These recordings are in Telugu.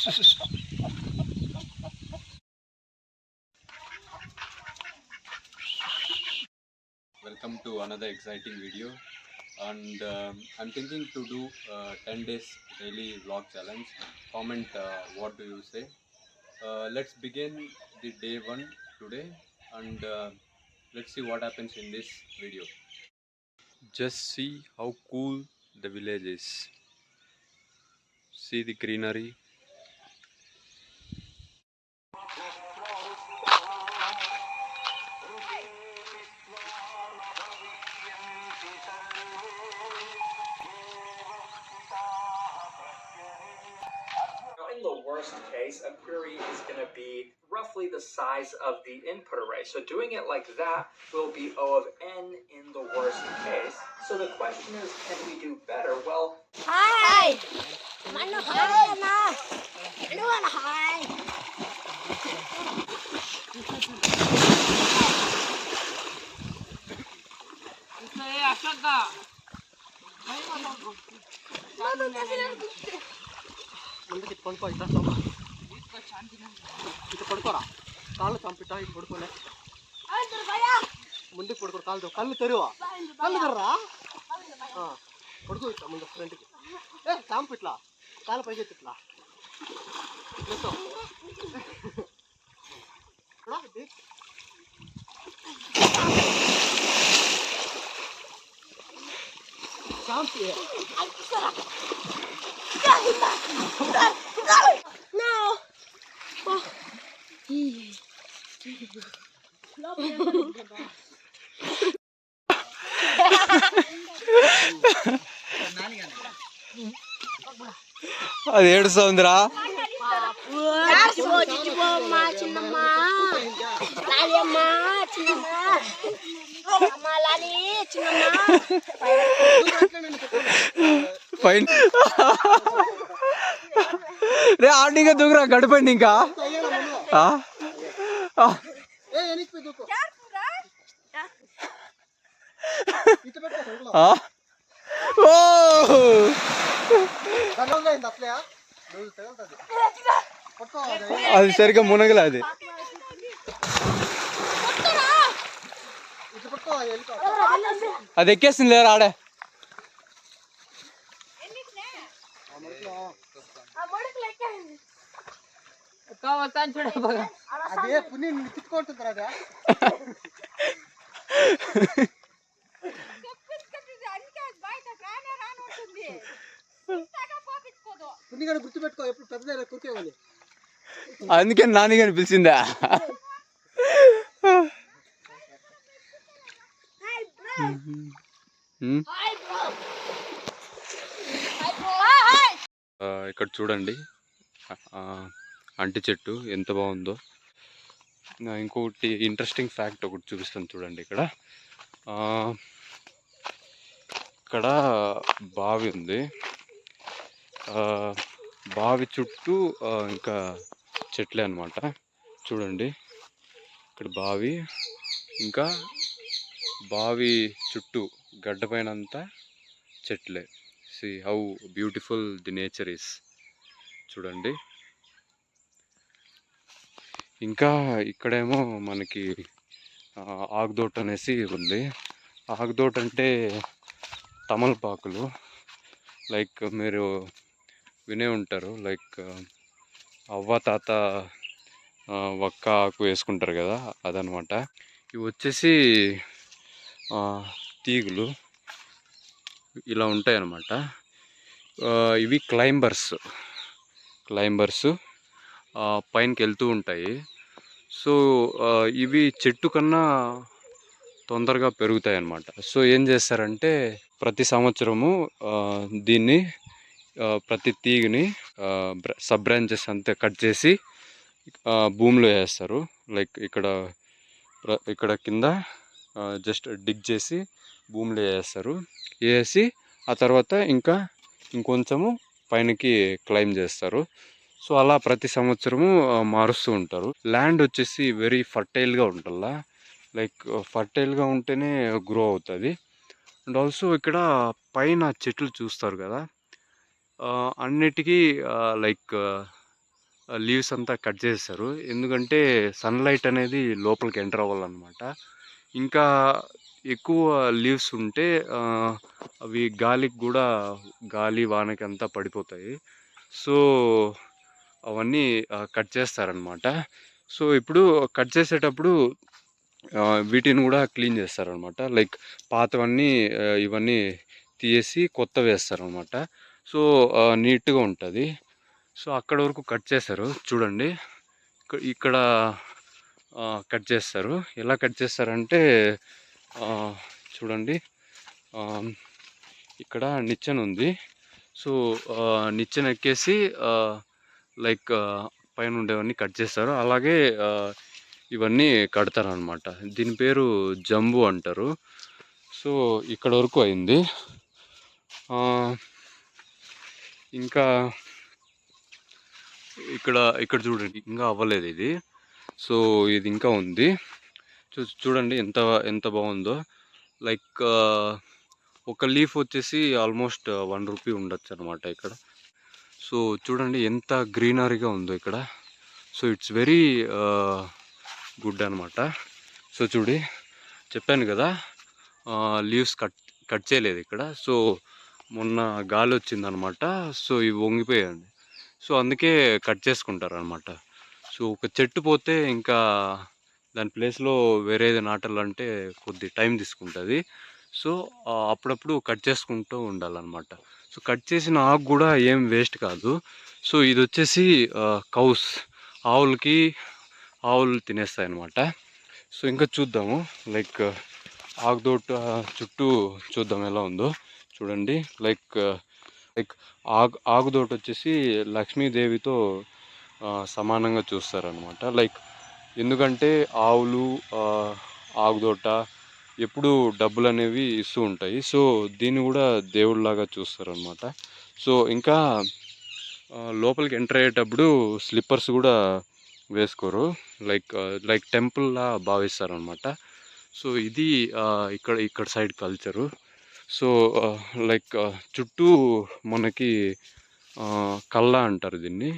Welcome to another exciting video, and I'm thinking to do 10 days daily vlog challenge. Comment what do you say. Let's begin the day 1 today, and let's see what happens in this video. Just see how cool the village is. See the greenery. In the worst case, a query is going to be roughly the size of the input array. So doing it like that will be O of n in the worst case. So the question is, can we do better? Well, Hi! Mano, hi, Anna! Ano, hi! ముందుకి పడుకో ఇట్లా ఇటు పడుకోరా కాళ్ళు చంపిటా ఇటు పడుకోలే ముందుకు పడుకో కాళ్ళు కళ్ళు తెరువా కళ్ళు తెర్రా పడుకో ఇట్లా ముందు ఫ్రంట్కి చంపు ఇట్లా కాళ్ళు పైకి ఇట్లా చంపి No! అది ఏడుస్తుందిరా. చిన్నమ్మా లాలియమ్మా చిన్నమ్మా అమ్మ లాలి చిన్నమ్మా పైన రే ఆడిగా దూకురా గడిపోయింది ఇంకా. అది సరిగ్గా మునగలే. అది అది ఎక్కేసింది లేరా ఆడే. అదే పుణ్య తిట్టుకుంటుంది అదే పుణ్యగానే గుర్తుపెట్టుకో ఎప్పుడు పెద్ద కురికేవాలి. అందుకే నాని గాని పిలిచిందా. ఇక్కడ చూడండి అంటి చెట్టు ఎంత బాగుందో. ఇంకొకటి ఇంట్రెస్టింగ్ ఫ్యాక్ట్ ఒకటి చూపిస్తాను చూడండి. ఇక్కడ బావి ఉంది. బావి చుట్టూ ఇంకా చెట్లే అన్నమాట. చూడండి ఇక్కడ బావి, ఇంకా బావి చుట్టూ గడ్డ పైన అంతా చెట్లే. See how beautiful the nature is. చూడండి. ఇంకా ఇక్కడేమో మనకి ఆకుదోట అనేసి ఉంది. ఆకుదోట అంటే తమలపాకులు. లైక్ మీరు వినే ఉంటారు, లైక్ అవ్వ తాత ఒక్క ఆకు వేసుకుంటారు కదా, అదనమాట. ఇవి వచ్చేసి తీగులు ఇలా ఉంటాయి అన్నమాట. ఇవి క్లైంబర్స్ పైనకి వెళ్తూ ఉంటాయి. సో ఇవి చెట్టు కన్నా తొందరగా పెరుగుతాయి అన్నమాట. సో ఏం చేస్తారంటే ప్రతి సంవత్సరము దీన్ని ప్రతి తీగని సబ్ బ్రాంచెస్ అంతా కట్ చేసి భూమిలో వేస్తారు. లైక్ ఇక్కడ కింద జస్ట్ డిగ్ చేసి భూమిలో వేస్తారు. వేసి ఆ తర్వాత ఇంకొంచెము పైనకి క్లైమ్ చేస్తారు. సో అలా ప్రతి సంవత్సరము మారుస్తూ ఉంటారు. ల్యాండ్ వచ్చేసి వెరీ ఫర్టైల్గా ఉంటుందా. లైక్ ఫర్టైల్గా ఉంటేనే గ్రో అవుతుంది. అండ్ ఆల్సో ఇక్కడ పైన చెట్లు చూస్తారు కదా, అన్నిటికీ లైక్ లీవ్స్ అంతా కట్ చేస్తారు. ఎందుకంటే సన్‌లైట్ అనేది లోపలికి ఎంటర్ అవ్వాలనమాట. ఇంకా ఎక్కువ లీవ్స్ ఉంటే అవి గాలికి గూడా గాలి, వానకి అంతా పడిపోతాయి. సో, అవన్నీ కట్ చేస్తారనమాట. సో, ఇప్పుడు కట్ చేసేటప్పుడు వీటిని గూడా క్లీన్ చేస్తారనమాట. లైక్ పాతవన్నీ ఇవన్నీ తీసేసి కొత్తవేస్తారనమాట. సో, నీట్‌గా ఉంటది. సో, అక్కడి వరకు కట్ చేశారు. చూడండి. ఇక్కడ కట్ చేస్తారు. ఎలా కట్ చేస్తారంటే ఆహ్, చూడండి. ఆహ్, ఇక్కడ నిచ్చెనుంది. సో, నిచ్చెన ఎక్కేసి లైక్ పైన ఉండేవన్నీ కట్ చేస్తారు. అలాగే ఇవన్నీ కడతారనమాట. దీని పేరు జంబు అంటారు. సో, ఇక్కడ వరకు అయింది. ఆహ్, ఇంకా ఇక్కడ చూడండి, ఇంకా అవ్వలేదు ఇది. సో, ఇది ఇంకా ఉంది. చూడండి ఎంత ఎంత బాగుందో. లైక్ ఒక లీఫ్ వచ్చేసి ఆల్మోస్ట్ ₹1 ఉండొచ్చు అనమాట ఇక్కడ. సో, చూడండి ఎంత గ్రీనరీగా ఉందో ఇక్కడ. సో, ఇట్స్ వెరీ గుడ్ అనమాట. సో, చెప్పాను కదా, లీవ్స్ కట్ కట్ చేయలేదు ఇక్కడ. సో, మొన్న గాలి వచ్చిందనమాట. సో, ఇవి వంగిపోయాయండి. సో, అందుకే కట్ చేసుకుంటారనమాట. సో, ఒక చెట్టు పోతే ఇంకా దాని ప్లేస్లో వేరేది నాటాలంటే కొద్ది టైం తీసుకుంటుంది. సో, అప్పుడప్పుడు కట్ చేసుకుంటూ ఉండాలన్నమాట. సో, కట్ చేసిన ఆకు కూడా ఏం వేస్ట్ కాదు. సో, ఇది వచ్చేసి కౌస్, ఆవులు తినేస్తాయి అన్నమాట. సో, ఇంకా చూద్దాము. లైక్ ఆకుతోట చుట్టూ చూద్దాం ఎలా ఉందో. చూడండి. లైక్ ఆకుతోట వచ్చేసి లక్ష్మీదేవితో సమానంగా చూస్తారనమాట. లైక్ ఎందుకంటే ఆవులు, ఆకుతోట ఎప్పుడు డబ్బులు అనేవి ఇస్తూ ఉంటాయి. సో, దీన్ని కూడా దేవుడిలాగా చూస్తారనమాట. సో, ఇంకా లోపలికి ఎంటర్ అయ్యేటప్పుడు స్లిప్పర్స్ కూడా వేసుకోరు. లైక్ టెంపుల్లా భావిస్తారనమాట. సో, ఇది ఇక్కడ సైడ్ కల్చరు. సో, లైక్ చుట్టూ మనకి కల్లా అంటారు దీన్ని.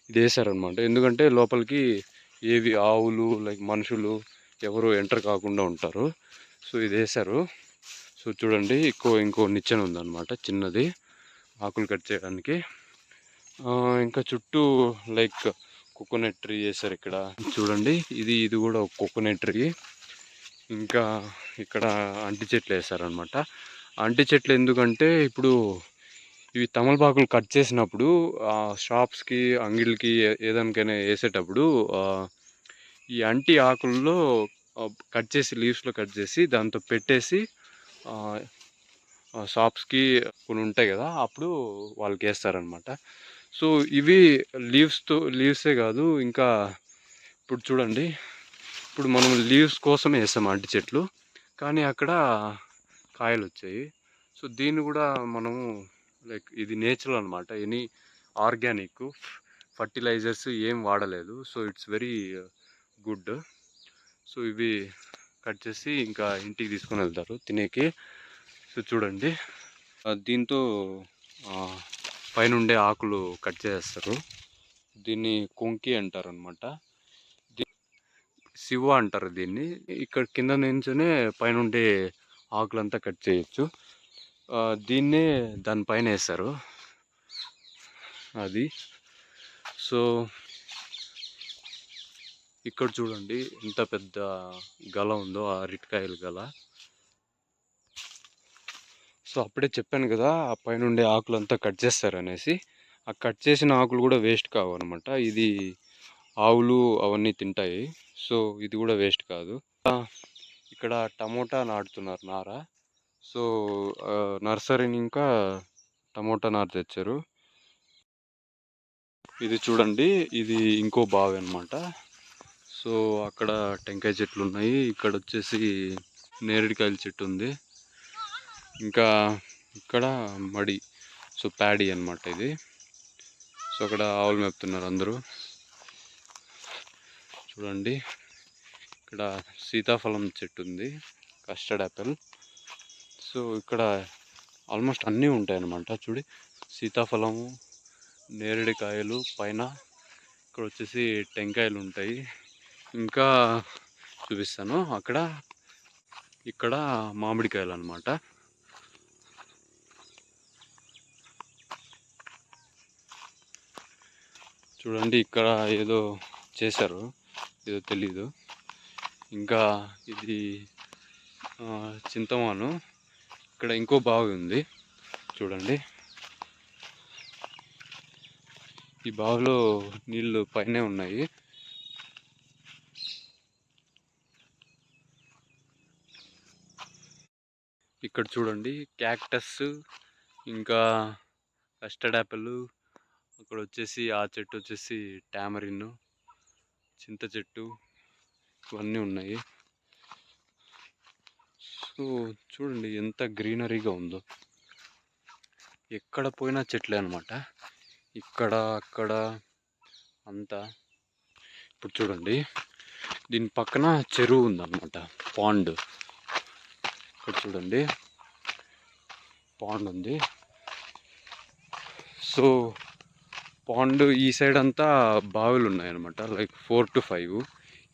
ఇది వేసారనమాట. ఎందుకంటే లోపలికి ఏవి ఆవులు, లైక్ మనుషులు ఎవరు ఎంటర్ కాకుండా ఉంటారు. సో, ఇది వేశారు. సో, చూడండి ఇంకో నిచ్చెన ఉందన్నమాట చిన్నది, ఆకులు కట్ చేయడానికి. ఇంకా చుట్టూ లైక్ కోకోనట్ ట్రీ వేశారు ఇక్కడ. చూడండి, ఇది కూడా ఒక కోకోనట్ ట్రీ. ఇంకా ఇక్కడ అంటి చెట్లు వేశారనమాట. అంటి చెట్లు ఎందుకంటే ఇప్పుడు ఇవి తమలపాకులు కట్ చేసినప్పుడు షాప్స్కి, అంగిళ్ళకి ఏదానికైనా వేసేటప్పుడు ఈ అంటి ఆకుల్లో కట్ చేసి, లీవ్స్లో కట్ చేసి దాంతో పెట్టేసి షాప్స్కి కొన్ని ఉంటాయి కదా, అప్పుడు వాళ్ళకి వేస్తారనమాట. సో, ఇవి లీవ్సే కాదు, ఇంకా ఇప్పుడు చూడండి, ఇప్పుడు మనం లీవ్స్ కోసమే వేస్తాం అంటి చెట్లు, కానీ అక్కడ కాయలు వచ్చాయి. సో, దీన్ని కూడా మనము లైక్ ఇది నేచురల్ అనమాట. ఎనీ ఆర్గానిక్ ఫర్టిలైజర్స్ ఏం వాడలేదు. So, it's very good. So, ఇవి కట్ చేసి ఇంకా ఇంటికి తీసుకొని వెళ్తారు తినేకి. సో, చూడండి, దీంతో పైనుండే ఆకులు కట్ చేస్తారు. దీన్ని కొంకి అంటారు అనమాట. శివ అంటారు దీన్ని. ఇక్కడ కింద నుంచే పైనుండే ఆకులంతా కట్ చేయొచ్చు. దీన్నే దానిపైన వేస్తారు అది. సో, ఇక్కడ చూడండి ఎంత పెద్ద గల ఉందో, ఆ అరటికాయల గల. సో, అప్పుడే చెప్పాను కదా, ఆ పైనుండే ఆకులంతా కట్ చేస్తారనేసి. ఆ కట్ చేసిన ఆకులు కూడా వేస్ట్ కావు అనమాట. ఇది ఆవులు అవన్నీ తింటాయి. సో, ఇది కూడా వేస్ట్ కాదు. ఇక్కడ టమోటా నాటుతున్నారు, నార. సో, నర్సరీని ఇంకా టమోటా నార తెచ్చారు. ఇది చూడండి, ఇది ఇంకో బావి అనమాట. సో, అక్కడ టెంకాయ చెట్లు ఉన్నాయి. ఇక్కడ వచ్చేసి నేరేడుకాయల చెట్టు ఉంది. ఇంకా ఇక్కడ మడి, సో ప్యాడీ అనమాట ఇది. సో, అక్కడ ఆవులు మేపుతున్నారు అందరూ. చూడండి, ఇక్కడ సీతాఫలం చెట్టు ఉంది, కస్టర్డ్ యాపిల్. సో, ఇక్కడ ఆల్మోస్ట్ అన్నీ ఉంటాయి అన్నమాట. చూడి, సీతాఫలము, నేరేడుకాయలు, పైన ఇక్కడ వచ్చేసి టెంకాయలు ఉంటాయి. ఇంకా చూపిస్తాను. ఇక్కడ మామిడికాయలు అన్నమాట. చూడండి ఇక్కడ ఏదో చేశారు, ఏదో తెలీదు. ఇంకా ఇది చింతమాను. ఇక్కడ ఇంకో బావి ఉంది చూడండి. ఈ బావిలో నీళ్ళు పైనే ఉన్నాయి. ఇక్కడ చూడండి క్యాక్టస్, ఇంకా కస్టర్డ్ యాపిల్, అక్కడ వచ్చేసి ఆ చెట్టు వచ్చేసి టామరిన్, చింత చెట్టు, ఇవన్నీ ఉన్నాయి. సో చూడండి ఎంత గ్రీనరీగా ఉందో. ఎక్కడ పోయినా చెట్లే అనమాట, ఇక్కడ అక్కడ అంతా. ఇప్పుడు చూడండి దీని పక్కన చెరువు ఉందన్నమాట, పాండ్. ఇక్కడ చూడండి పాండ్ ఉంది. సో పాండ్ ఈ సైడ్ అంతా బావులు ఉన్నాయన్నమాట, లైక్ 4 to 5.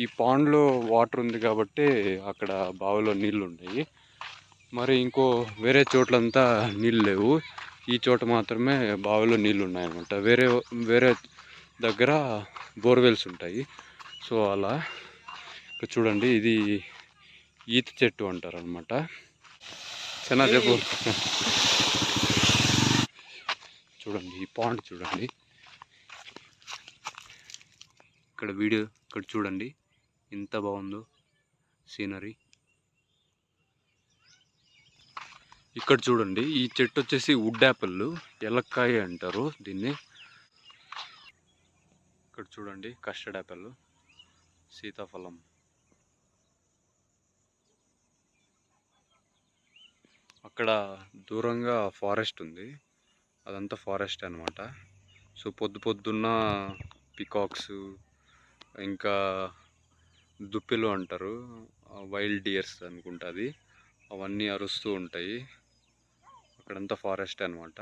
ఈ పాండ్లో వాటర్ ఉంది కాబట్టి అక్కడ బావిలో నీళ్ళు ఉన్నాయి. మరి ఇంకో వేరే చోట్లంతా నీళ్ళు లేవు, ఈ చోట మాత్రమే బావిలో నీళ్ళు ఉన్నాయన్నమాట. వేరే వేరే దగ్గర బోర్వెల్స్ ఉంటాయి. సో అలా ఇక్కడ చూడండి ఇది ఈత చెట్టు అంటారు అనమాట. చిన్న చెప్పు. చూడండి ఈ పాండ్ చూడండి, ఇక్కడ చూడండి ఎంత బాగుందో సీనరీ. ఇక్కడ చూడండి ఈ చెట్టు వచ్చేసి వుడ్ యాపిల్, ఎలక్కాయ అంటారు దీన్ని. ఇక్కడ చూడండి కస్టర్డ్ యాపిల్, సీతాఫలం. అక్కడ దూరంగా ఫారెస్ట్ ఉంది, అదంతా ఫారెస్ట్ అనమాట. సో పొద్దున్న పికాక్స్, ఇంకా దుప్పిలు అంటారు, వైల్డ్ డియర్స్ అనుకుంటా అది, అవన్నీ అరుస్తూ ఉంటాయి. అక్కడంతా ఫారెస్ట్ అనమాట.